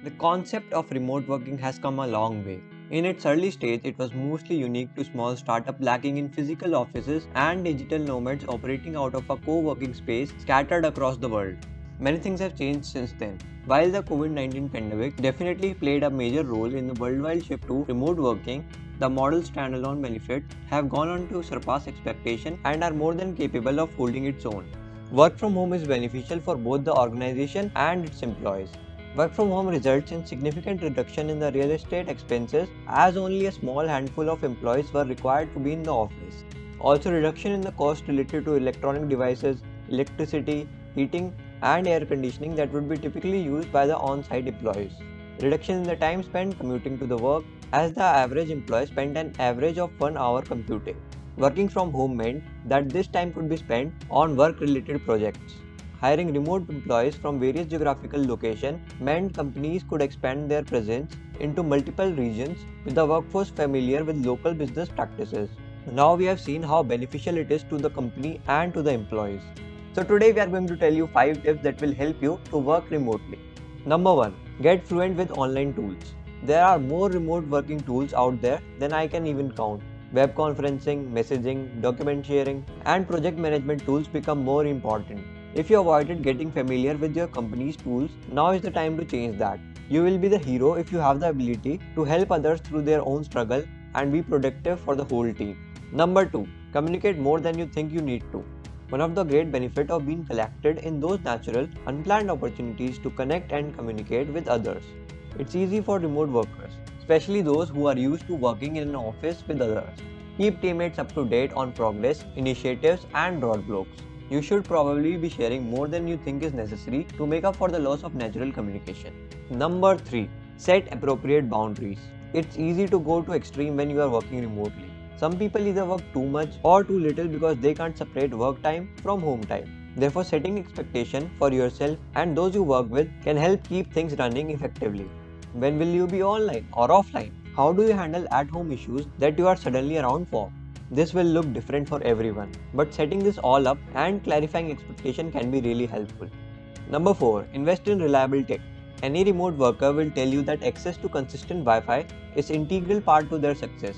The concept of remote working has come a long way. In its early stage, it was mostly unique to small startups lacking in physical offices and digital nomads operating out of a co-working space scattered across the world. Many things have changed since then. While the COVID-19 pandemic definitely played a major role in the worldwide shift to remote working, the model's standalone benefits have gone on to surpass expectation and are more than capable of holding its own. Work from home is beneficial for both the organization and its employees. Work from home results in significant reduction in the real estate expenses as only a small handful of employees were required to be in the office. Also, reduction in the cost related to electronic devices, electricity, heating, and air conditioning that would be typically used by the on-site employees. Reduction in the time spent commuting to the work, as the average employee spent an average of 1 hour commuting. Working from home meant that this time could be spent on work-related projects. Hiring remote employees from various geographical locations meant companies could expand their presence into multiple regions with a workforce familiar with local business practices. Now we have seen how beneficial it is to the company and to the employees. So today we are going to tell you 5 tips that will help you to work remotely. Number 1. Get fluent with online tools. There are more remote working tools out there than I can even count. Web conferencing, messaging, document sharing, and project management tools become more important. If you avoided getting familiar with your company's tools, now is the time to change that. You will be the hero if you have the ability to help others through their own struggle and be productive for the whole team. Number 2. Communicate more than you think you need to. One of the great benefits of being collected in those natural, unplanned opportunities to connect and communicate with others. It's easy for remote workers, especially those who are used to working in an office with others. Keep teammates up to date on progress, initiatives, and roadblocks. You should probably be sharing more than you think is necessary to make up for the loss of natural communication. Number 3. Set appropriate boundaries. It's easy to go to extreme when you are working remotely. Some people either work too much or too little because they can't separate work time from home time. Therefore, setting expectation for yourself and those you work with can help keep things running effectively. When will you be online or offline? How do you handle at-home issues that you are suddenly around for? This will look different for everyone, but setting this all up and clarifying expectation can be really helpful. Number 4. Invest in reliable tech. Any remote worker will tell you that access to consistent Wi-Fi is an integral part to their success.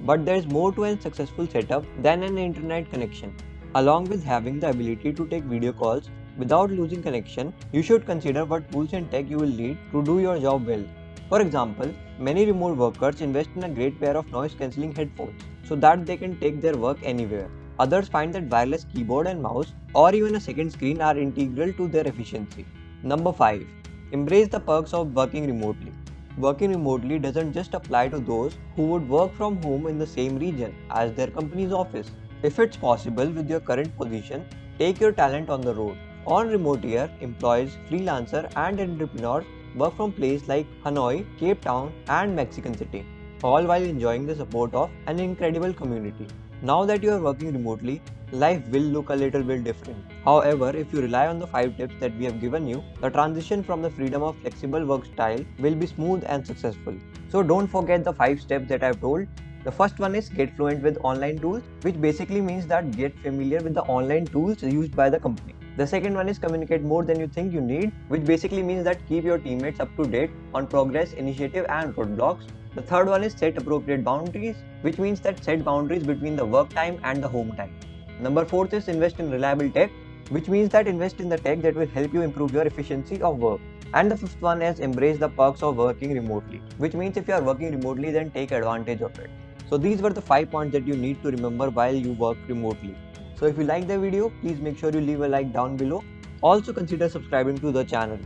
But there is more to a successful setup than an internet connection. Along with having the ability to take video calls without losing connection, you should consider what tools and tech you will need to do your job well. For example, many remote workers invest in a great pair of noise-cancelling headphones so that they can take their work anywhere. Others find that wireless keyboard and mouse or even a second screen are integral to their efficiency. Number 5. Embrace the perks of working remotely. Working remotely doesn't just apply to those who would work from home in the same region as their company's office. If it's possible with your current position, take your talent on the road. On remote year, employees, freelancers, and entrepreneurs work from places like Hanoi, Cape Town, and Mexican City, all while enjoying the support of an incredible community. Now that you are working remotely, life will look a little bit different. However, if you rely on the 5 tips that we have given you, the transition from the freedom of flexible work style will be smooth and successful. So don't forget the 5 steps that I have told. The first one is get fluent with online tools, which basically means that get familiar with the online tools used by the company. The second one is communicate more than you think you need, which basically means that keep your teammates up to date on progress, initiative, and roadblocks. The third one is set appropriate boundaries, which means that set boundaries between the work time and the home time. Number 4 is invest in reliable tech, which means that invest in the tech that will help you improve your efficiency of work. And the fifth one is embrace the perks of working remotely, which means if you are working remotely, then take advantage of it. So these were the 5 points that you need to remember while you work remotely. So if you like the video, please make sure you leave a like down below. Also consider subscribing to the channel.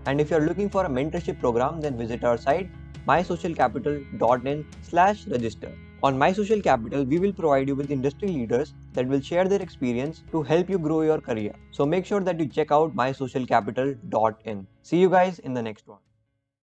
And if you are looking for a mentorship program, then visit our site mysocialcapital.in/register. On My Social Capital, we will provide you with industry leaders that will share their experience to help you grow your career. So make sure that you check out mysocialcapital.in. See you guys in the next one.